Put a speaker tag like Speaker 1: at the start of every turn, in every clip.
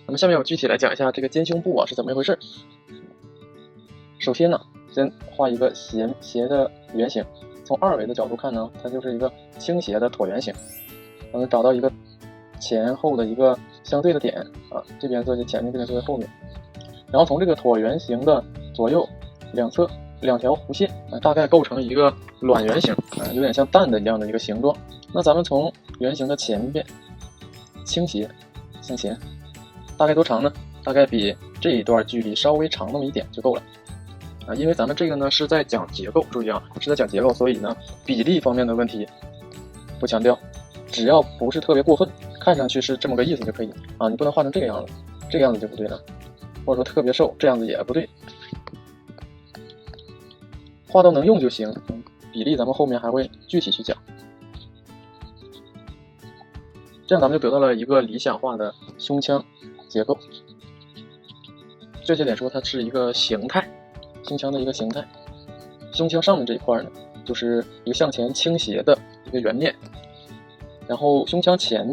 Speaker 1: 那么下面我具体来讲一下这个肩胸部是怎么一回事。首先呢，先画一个斜的圆形，从二维的角度看呢，它就是一个倾斜的椭圆形。我们找到一个前后的一个相对的点这边作为前面，这边作为后面。然后从这个椭圆形的左右两侧两条弧线大概构成一个卵圆形有点像蛋的一样的一个形状。那咱们从圆形的前边倾斜向前，大概多长呢？大概比这一段距离稍微长那么一点就够了因为咱们这个呢是在讲结构，注意是在讲结构，所以呢比例方面的问题不强调，只要不是特别过分，看上去是这么个意思就可以你不能画成这个样子，这个样子就不对了，或者说特别瘦，这样子也不对，画到能用就行。比例咱们后面还会具体去讲。这样咱们就得到了一个理想化的胸腔结构。确切点说，它是一个形态，胸腔的一个形态。胸腔上面这一块呢，就是一个向前倾斜的一个圆面，然后胸腔前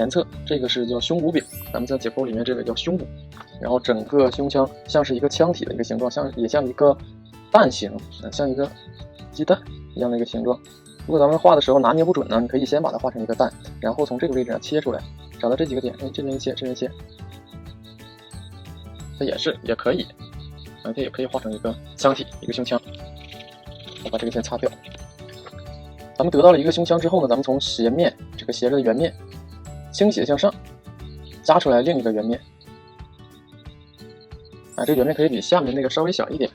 Speaker 1: 侧这个是叫胸骨柄，咱们在解剖里面这个叫胸骨。然后整个胸腔像是一个腔体的一个形状，也像一个蛋形像一个鸡蛋一样的一个形状。如果咱们画的时候拿捏不准呢，你可以先把它画成一个蛋，然后从这个位置上切出来，找到这几个点，这边切，这边切，它也可以它也可以画成一个腔体，一个胸腔。我把这个先擦掉。咱们得到了一个胸腔之后呢，咱们从斜面这个斜着的圆面倾斜向上加出来另一个圆面这个圆面可以比下面那个稍微小一点。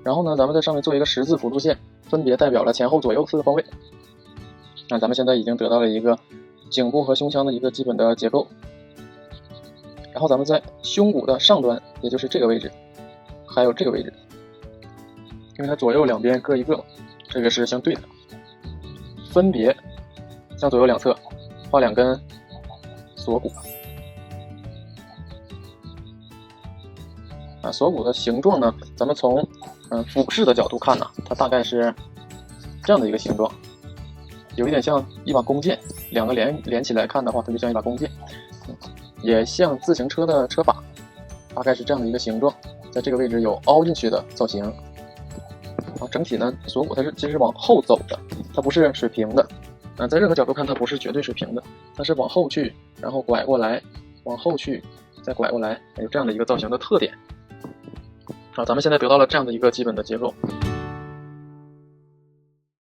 Speaker 1: 然后呢，咱们在上面做一个十字辅助线，分别代表了前后左右4个方位。咱们现在已经得到了一个颈部和胸腔的一个基本的结构。然后咱们在胸骨的上端，也就是这个位置，还有这个位置，因为它左右两边各一个，这个是相对的，分别向左右两侧画2根锁骨。锁骨的形状呢，咱们从俯视的角度看呢，它大概是这样的一个形状，有一点像一把弓箭，两个连起来看的话，它就像一把弓箭，也像自行车的车把，大概是这样的一个形状，在这个位置有凹进去的造型。整体呢，锁骨它其实是往后走的，它不是水平的在任何角度看它不是绝对水平的，它是往后去，然后拐过来，往后去，再拐过来，有这样的一个造型的特点。咱们现在得到了这样的一个基本的结构。